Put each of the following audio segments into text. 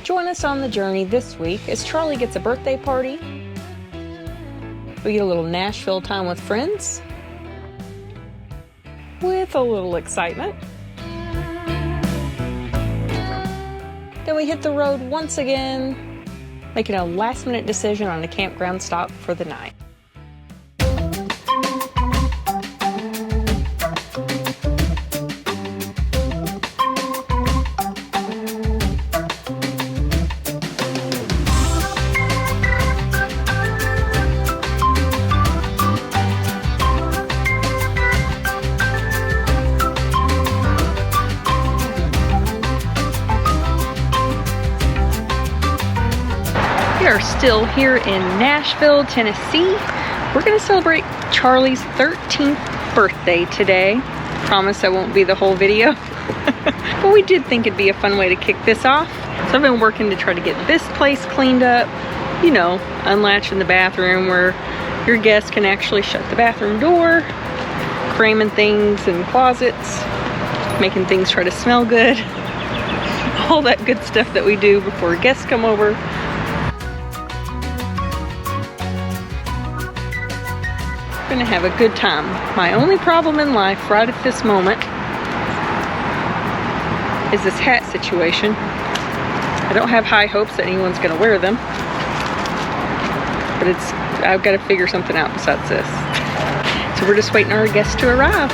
Join us on the journey this week as Charlie gets a birthday party. We get a little Nashville time with friends, with a little excitement. Then we hit the road once again, making a last-minute decision on a campground stop for the night. We are still here in Nashville, Tennessee. We're going to celebrate Charlie's 13th birthday today. Promise that won't be the whole video. But we did think it'd be a fun way to kick this off. So I've been working to try to get this place cleaned up. You know, unlatching the bathroom where your guests can actually shut the bathroom door. Framing things in closets. Making things try to smell good. All that good stuff that we do before guests come over. Gonna have a good time. My only problem in life right at this moment is this hat situation. I don't have high hopes that anyone's gonna wear them, but I've got to figure something out besides this. So we're just waiting on our guests to arrive.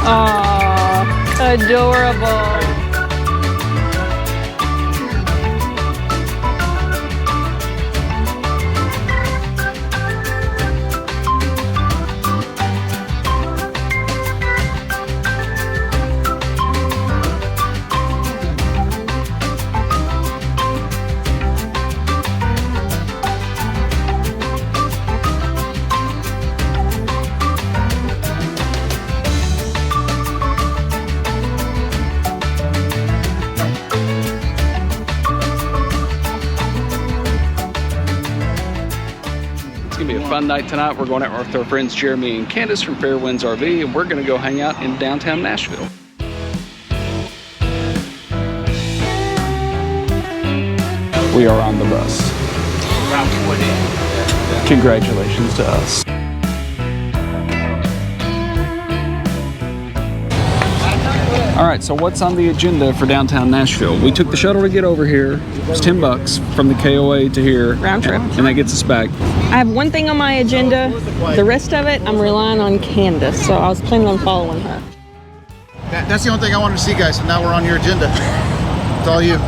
Aww, adorable. Fun night tonight. We're going out with our friends Jeremy and Candace from Fairwinds RV, and we're going to go hang out in downtown Nashville. We are on the bus. Congratulations to us. All right, so what's on the agenda for downtown Nashville? We took the shuttle to get over here. It's $10 from the KOA to here. Round trip. And that gets us back. I have one thing on my agenda. The rest of it, I'm relying on Candace, so I was planning on following her. That's the only thing I wanted to see, guys, so now we're on your agenda. It's all you.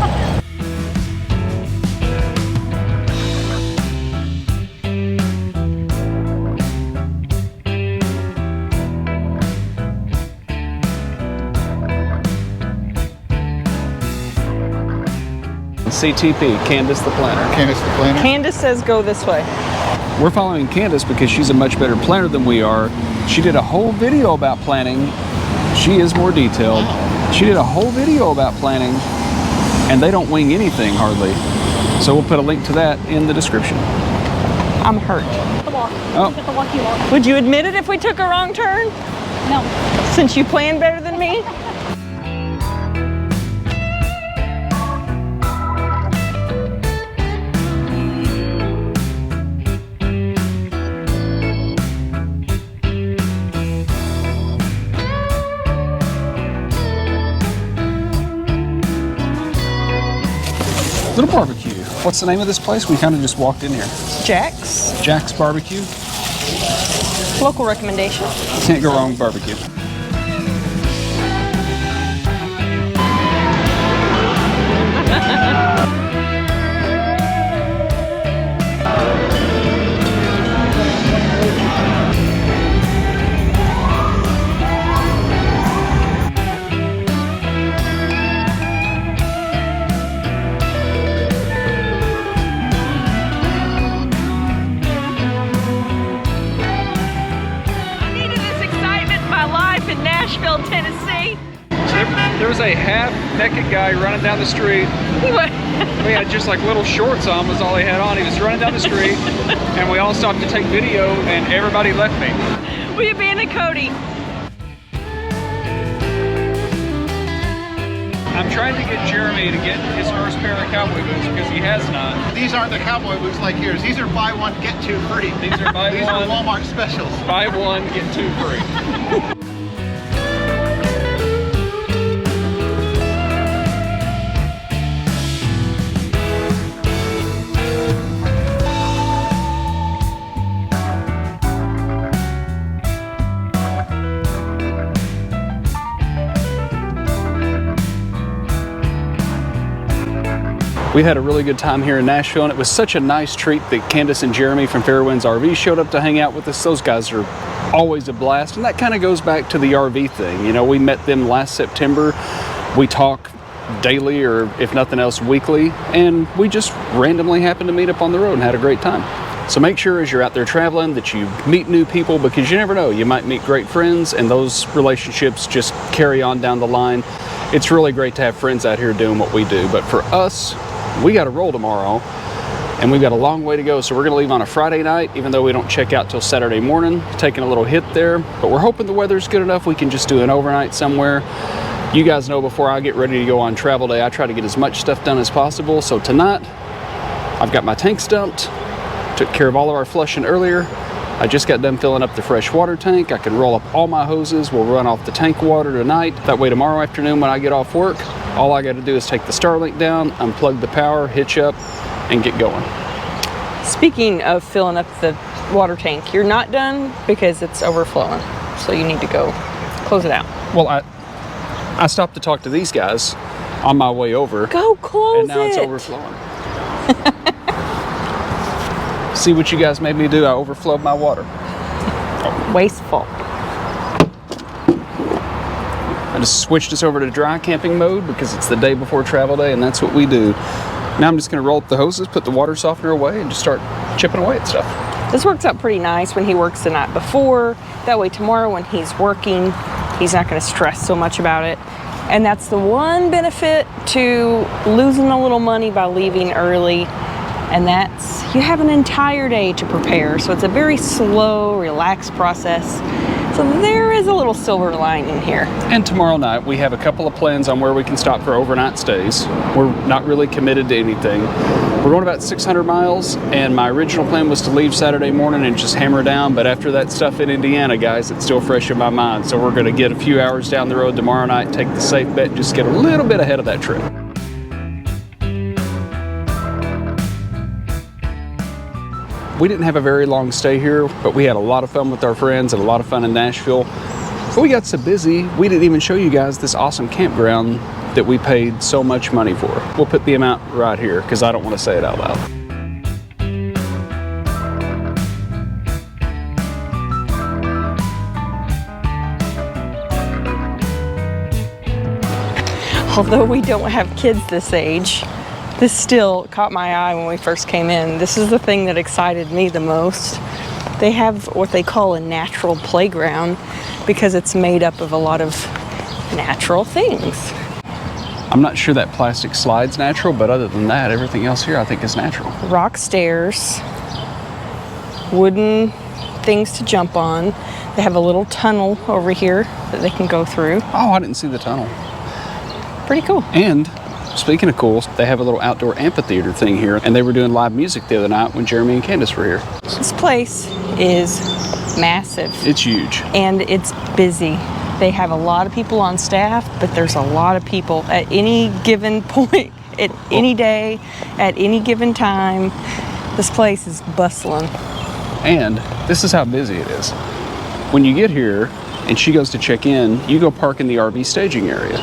CTP, Candace the planner. Candace the planner. Candace says go this way. We're following Candace because she's a much better planner than we are. She did a whole video about planning. She is more detailed. She did a whole video about planning, and they don't wing anything hardly. So we'll put a link to that in the description. I'm hurt. Oh. Would you admit it if we took a wrong turn? No. Since you plan better than me? Little barbecue. What's the name of this place? We kind of just walked in here. Jack's. Jack's Barbecue. Local recommendation. Can't go wrong with barbecue. Nashville, Tennessee. There was a half naked guy running down the street. We had just like little shorts on was all he had on. He was running down the street and we all stopped to take video and everybody left me. We abandoned Cody. I'm trying to get Jeremy to get his first pair of cowboy boots because he has none. These aren't the cowboy boots like yours. These are buy one, get two free. These are buy These one. are Walmart specials. Buy one, get two free. We had a really good time here in Nashville, and it was such a nice treat that Candace and Jeremy from Fairwinds RV showed up to hang out with us. Those guys are always a blast, and that kind of goes back to the RV thing. You know, we met them last September. We talk daily, or if nothing else, weekly, and we just randomly happened to meet up on the road and had a great time. So make sure as you're out there traveling that you meet new people, because you never know, you might meet great friends, and those relationships just carry on down the line. It's really great to have friends out here doing what we do, but for us, we got to roll tomorrow and we've got a long way to go, so we're going to leave on a Friday night, even though we don't check out till Saturday morning, taking a little hit there, but we're hoping the weather's good enough we can just do an overnight somewhere. You guys know before I get ready to go on travel day, I try to get as much stuff done as possible. So tonight I've got my tanks dumped, took care of all of our flushing earlier. I just got done filling up the fresh water tank. I can roll up all my hoses. We'll run off the tank water tonight. That way tomorrow afternoon when I get off work, all I got to do is take the Starlink down, unplug the power, hitch up, and get going. Speaking of filling up the water tank, you're not done because it's overflowing. So you need to go close it out. Well, I stopped to talk to these guys on my way over. Go close it. And now it's overflowing. See what you guys made me do? I overflowed my water. Wasteful. I just switched us over to dry camping mode because it's the day before travel day, and that's what we do. Now I'm just going to roll up the hoses, put the water softener away, and just start chipping away at stuff. This works out pretty nice when he works the night before. That way tomorrow when he's working, he's not going to stress so much about it. And that's the one benefit to losing a little money by leaving early. And that's, you have an entire day to prepare. So it's a very slow, relaxed process. So there is a little silver lining here. And tomorrow night, we have a couple of plans on where we can stop for overnight stays. We're not really committed to anything. We're going about 600 miles, and my original plan was to leave Saturday morning and just hammer down, but after that stuff in Indiana, guys, it's still fresh in my mind. So we're going to get a few hours down the road tomorrow night, take the safe bet, just get a little bit ahead of that trip. We didn't have a very long stay here, but we had a lot of fun with our friends and a lot of fun in Nashville. But we got so busy, we didn't even show you guys this awesome campground that we paid so much money for. We'll put the amount right here because I don't want to say it out loud. Although we don't have kids this age, this still caught my eye when we first came in. This is the thing that excited me the most. They have what they call a natural playground because it's made up of a lot of natural things. I'm not sure that plastic slide's natural, but other than that, everything else here I think is natural. Rock stairs, wooden things to jump on. They have a little tunnel over here that they can go through. Oh, I didn't see the tunnel. Pretty cool. And speaking of cool, they have a little outdoor amphitheater thing here, and they were doing live music the other night when Jeremy and Candace were here. This place is massive. It's huge. And it's busy. They have a lot of people on staff, but there's a lot of people at any given point, at any day, at any given time. This place is bustling. And this is how busy it is. When you get here and she goes to check in, you go park in the RV staging area.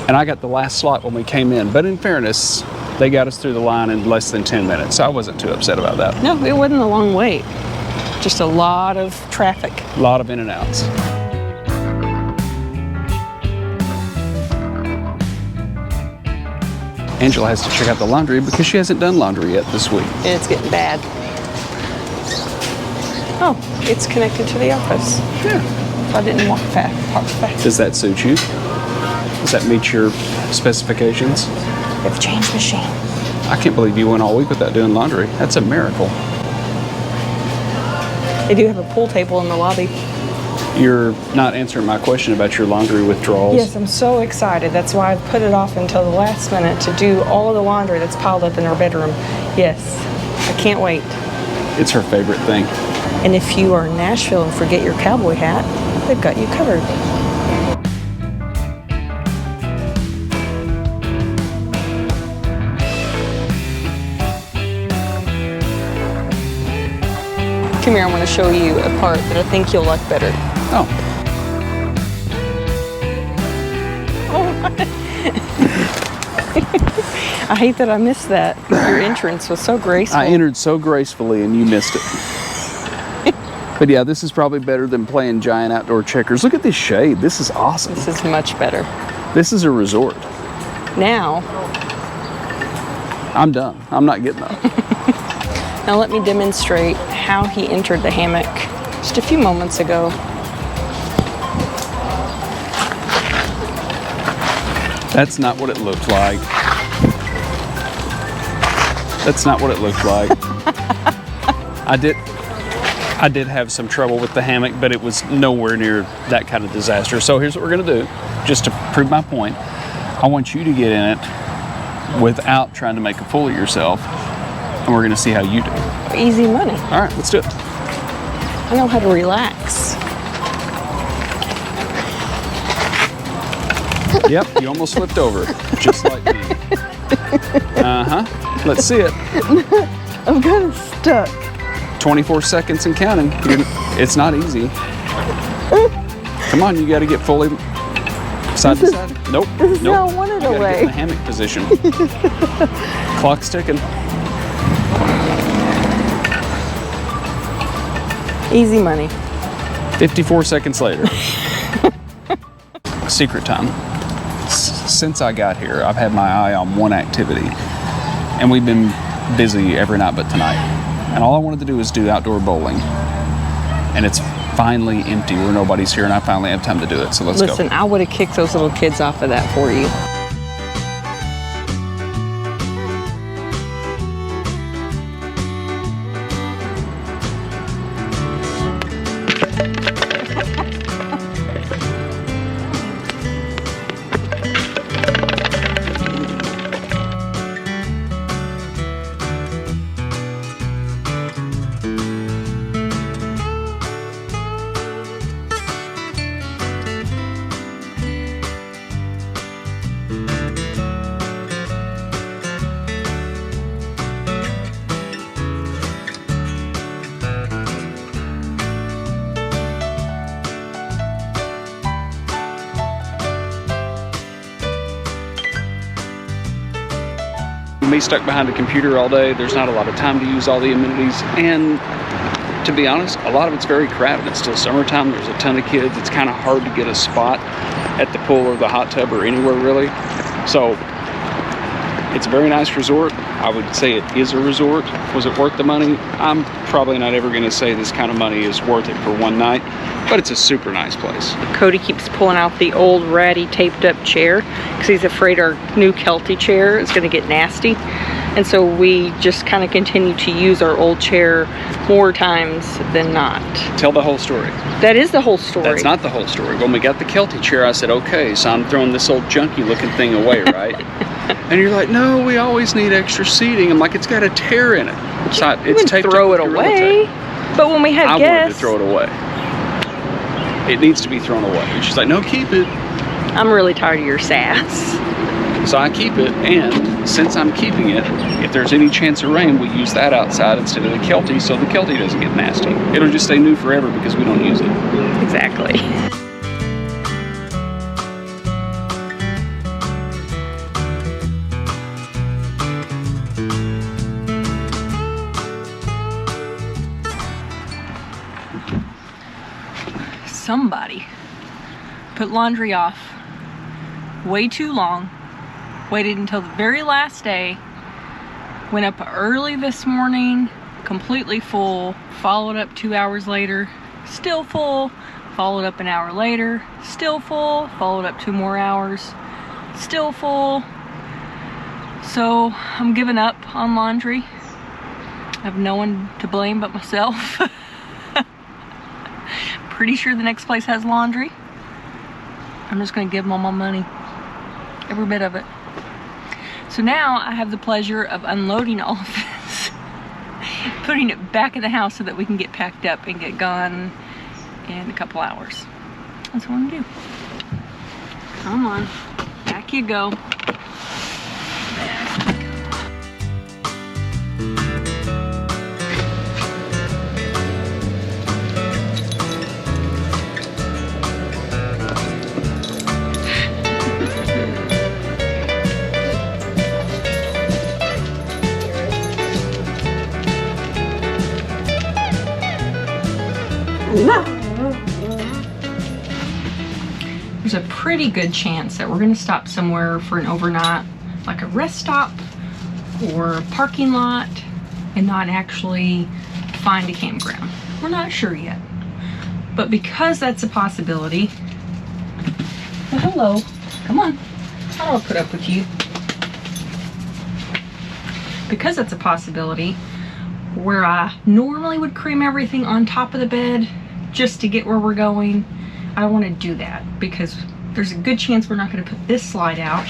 And I got the last slot when we came in, but in fairness, they got us through the line in less than 10 minutes, so I wasn't too upset about that. No, it wasn't a long wait. Just a lot of traffic. A lot of in and outs. Angela has to check out the laundry because she hasn't done laundry yet this week. It's getting bad. Oh, it's connected to the office. Yeah. So I didn't walk fast. Does that suit you? Does that meet your specifications? They have a change machine. I can't believe you went all week without doing laundry. That's a miracle. They do have a pool table in the lobby. You're not answering my question about your laundry withdrawals. Yes, I'm so excited. That's why I put it off until the last minute to do all of the laundry that's piled up in our bedroom. Yes, I can't wait. It's her favorite thing. And if you are in Nashville and forget your cowboy hat, they've got you covered. Come here, I want to show you a part that I think you'll like better. Oh. I hate that I missed that. Your entrance was so graceful. I entered so gracefully and you missed it. But yeah, this is probably better than playing giant outdoor checkers. Look at this shade. This is awesome. This is much better. This is a resort. Now. I'm done. I'm not getting up. Now let me demonstrate how he entered the hammock just a few moments ago. That's not what it looked like. That's not what it looked like. I did have some trouble with the hammock, but it was nowhere near that kind of disaster. So here's what we're gonna do, just to prove my point. I want you to get in it without trying to make a fool of yourself, and we're gonna see how you do. Easy money. All right, let's do it. I know how to relax. Yep, you almost flipped over, just like me. Uh-huh. Let's see it. I'm kind of stuck. 24 seconds and counting. It's not easy. Come on, you got to get fully side to side. Nope. This is nope. how I want it You gotta away. get in the hammock position. Clock's ticking. Easy money. 54 seconds later. Secret time. Since I got here, I've had my eye on one activity, and we've been busy every night but tonight. And all I wanted to do is do outdoor bowling. And it's finally empty where nobody's here, and I finally have time to do it. So let's go. Listen, I would have kicked those little kids off of that for you. Me stuck behind a computer all day, there's not a lot of time to use all the amenities, and to be honest, a lot of it's very crowded. It's still summertime, there's a ton of kids. It's kind of hard to get a spot at the pool or the hot tub or anywhere really. So it's a very nice resort. I would say it is a resort. Was it worth the money? I'm probably not ever going to say this kind of money is worth it for one night, but it's a super nice place. Cody keeps pulling out the old ratty taped up chair because he's afraid our new Kelty chair is going to get nasty. And so we just kind of continue to use our old chair more times than not. Tell the whole story. That is the whole story. That's not the whole story. When we got the Kelty chair, I said, okay, so I'm throwing this old junky looking thing away, right? And you're like, no, we always need extra seating. I'm like, it's got a tear in it. It's taped throw up it with Gorilla away. Tape. But when we have I guests, wanted to throw it away. It needs to be thrown away. And she's like, no, keep it. I'm really tired of your sass. So I keep it, and since I'm keeping it, if there's any chance of rain, we use that outside instead of the Kelty, so the Kelty doesn't get nasty. It'll just stay new forever because we don't use it. Exactly. Somebody put laundry off way too long, waited until the very last day, went up early this morning, completely full, followed up 2 hours later, still full, followed up an hour later, still full, followed up 2 more hours, still full. So I'm giving up on laundry. I have no one to blame but myself. Pretty sure the next place has laundry. I'm just gonna give them all my money, every bit of it. So now I have the pleasure of unloading all of this, putting it back in the house so that we can get packed up and get gone in a couple hours. That's what I'm gonna do. Come on, back you go. There's a pretty good chance that we're gonna stop somewhere for an overnight, like a rest stop or parking lot, and not actually find a campground. We're not sure yet. But because that's a possibility, well, hello, come on, I don't put up with you. Because that's a possibility, where I normally would cream everything on top of the bed just to get where we're going, I don't want to do that because there's a good chance we're not going to put this slide out.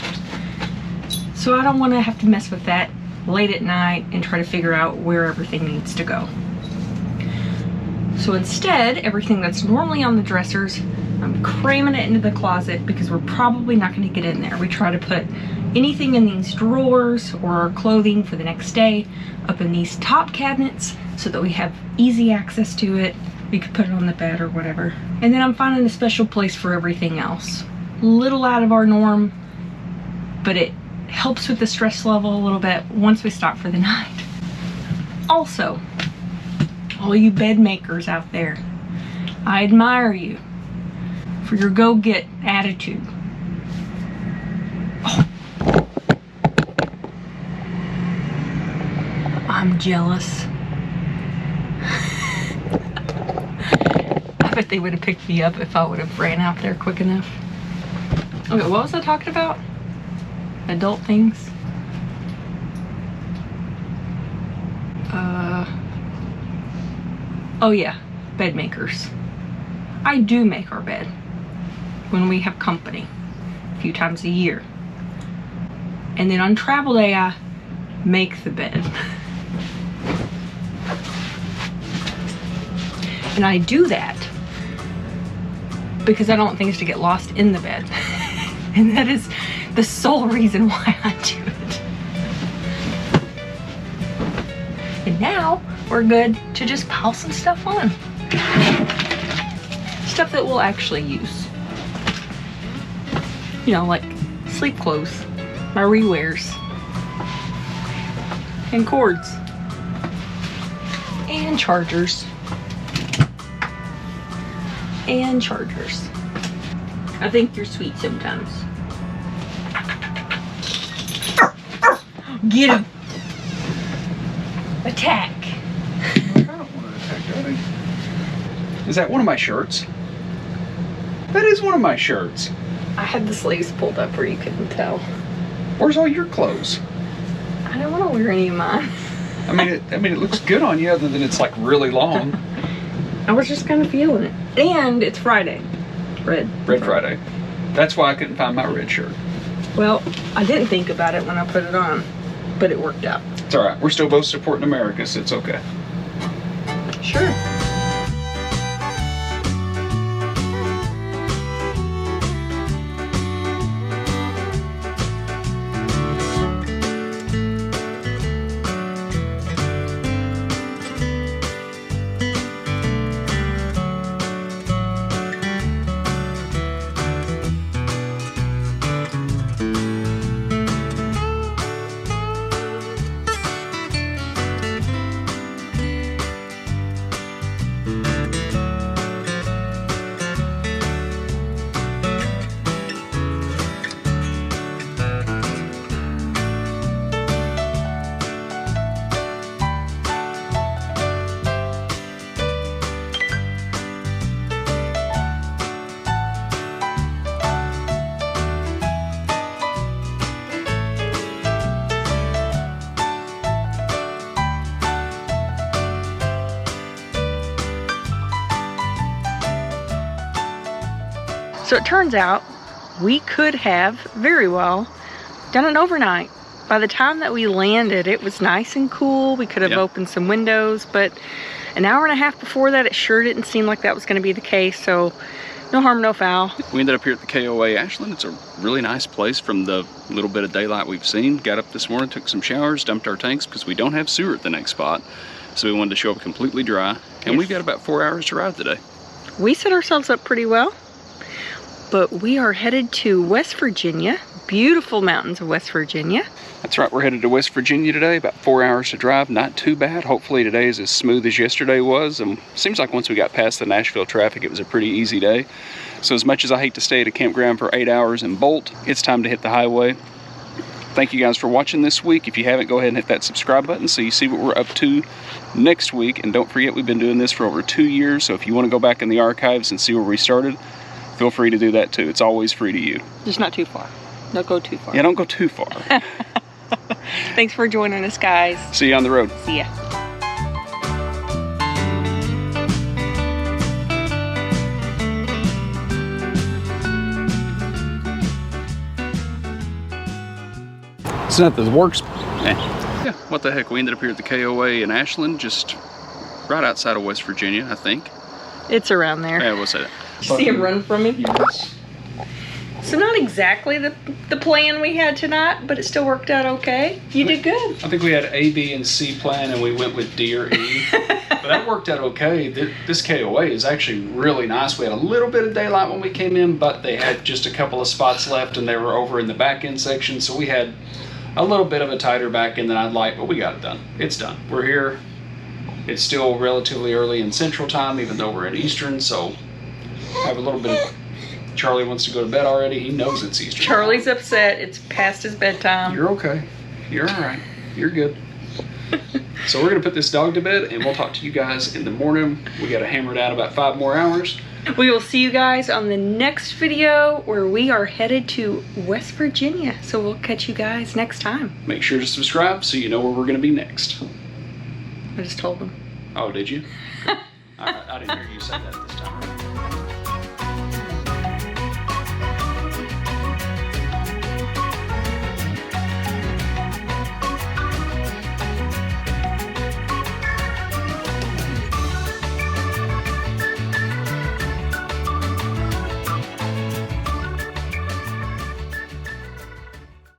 So I don't want to have to mess with that late at night and try to figure out where everything needs to go. So instead, everything that's normally on the dressers, I'm cramming it into the closet because we're probably not going to get in there. We try to put anything in these drawers or our clothing for the next day up in these top cabinets so that we have easy access to it. We could put it on the bed or whatever. And then I'm finding a special place for everything else. Little out of our norm, but it helps with the stress level a little bit once we stop for the night. Also, all you bed makers out there, I admire you for your go-get attitude. Oh. I'm jealous. I bet they would have picked me up if I would have ran out there quick enough. Okay, what was I talking about? Adult things? Oh yeah, bed makers. I do make our bed when we have company a few times a year. And then on travel day, I make the bed. And I do that because I don't want things to get lost in the bed. And that is the sole reason why I do it. And now we're good to just pile some stuff on. Stuff that we'll actually use. You know, like sleep clothes, my rewears, and cords, and chargers. And chargers. I think you're sweet sometimes. Get him! Attack! I don't want to attack Daddy. Is that one of my shirts? That is one of my shirts. I had the sleeves pulled up where you couldn't tell. Where's all your clothes? I don't want to wear any of mine. I mean, it looks good on you, other than it's like really long. I was just kind of feeling it. And it's Friday. Red Friday. That's why I couldn't find my red shirt. Well, I didn't think about it when I put it on, but it worked out. It's all right. We're still both supporting America, so it's okay. Sure. So it turns out we could have very well done an overnight. By the time that we landed, it was nice and cool. We could have opened some windows, but an hour and a half before that, it sure didn't seem like that was going to be the case. So no harm, no foul. We ended up here at the KOA Ashland. It's a really nice place from the little bit of daylight we've seen. Got up this morning, took some showers, dumped our tanks because we don't have sewer at the next spot. So we wanted to show up completely dry. And we've got about 4 hours to ride today. We set ourselves up pretty well, but we are headed to West Virginia. Beautiful mountains of West Virginia. That's right, we're headed to West Virginia today, about 4 hours to drive, not too bad. Hopefully today is as smooth as yesterday was. And seems like once we got past the Nashville traffic, it was a pretty easy day. So as much as I hate to stay at a campground for 8 hours and bolt, it's time to hit the highway. Thank you guys for watching this week. If you haven't, go ahead and hit that subscribe button so you see what we're up to next week. And don't forget, we've been doing this for over 2 years. So if you want to go back in the archives and see where we started, feel free to do that too. It's always free to you. Just not too far. Don't go too far. Yeah, don't go too far. Thanks for joining us, guys. See you on the road. See ya. It's not the works. Yeah, what the heck? We ended up here at the KOA in Ashland, just right outside of West Virginia, I think. It's around there. Yeah, we'll say that. See him run from me? Yes. So not exactly the plan we had tonight, but it still worked out okay. You did good. I think we had A, B, and C plan, and we went with D or E. But that worked out okay. This KOA is actually really nice. We had a little bit of daylight when we came in, but they had just a couple of spots left, and they were over in the back end section, so we had a little bit of a tighter back end than I'd like, but we got it done. It's done. We're here. It's still relatively early in Central Time, even though we're in Eastern, so have a little bit of... Charlie wants to go to bed already. He knows it's Easter. Charlie's upset. It's past his bedtime. You're okay. You're all right. You're good. So we're going to put this dog to bed, and we'll talk to you guys in the morning. We got to hammer it out about 5 more hours. We will see you guys on the next video where we are headed to West Virginia. So we'll catch you guys next time. Make sure to subscribe so you know where we're going to be next. I just told them. Oh, did you? I didn't hear you say that this time.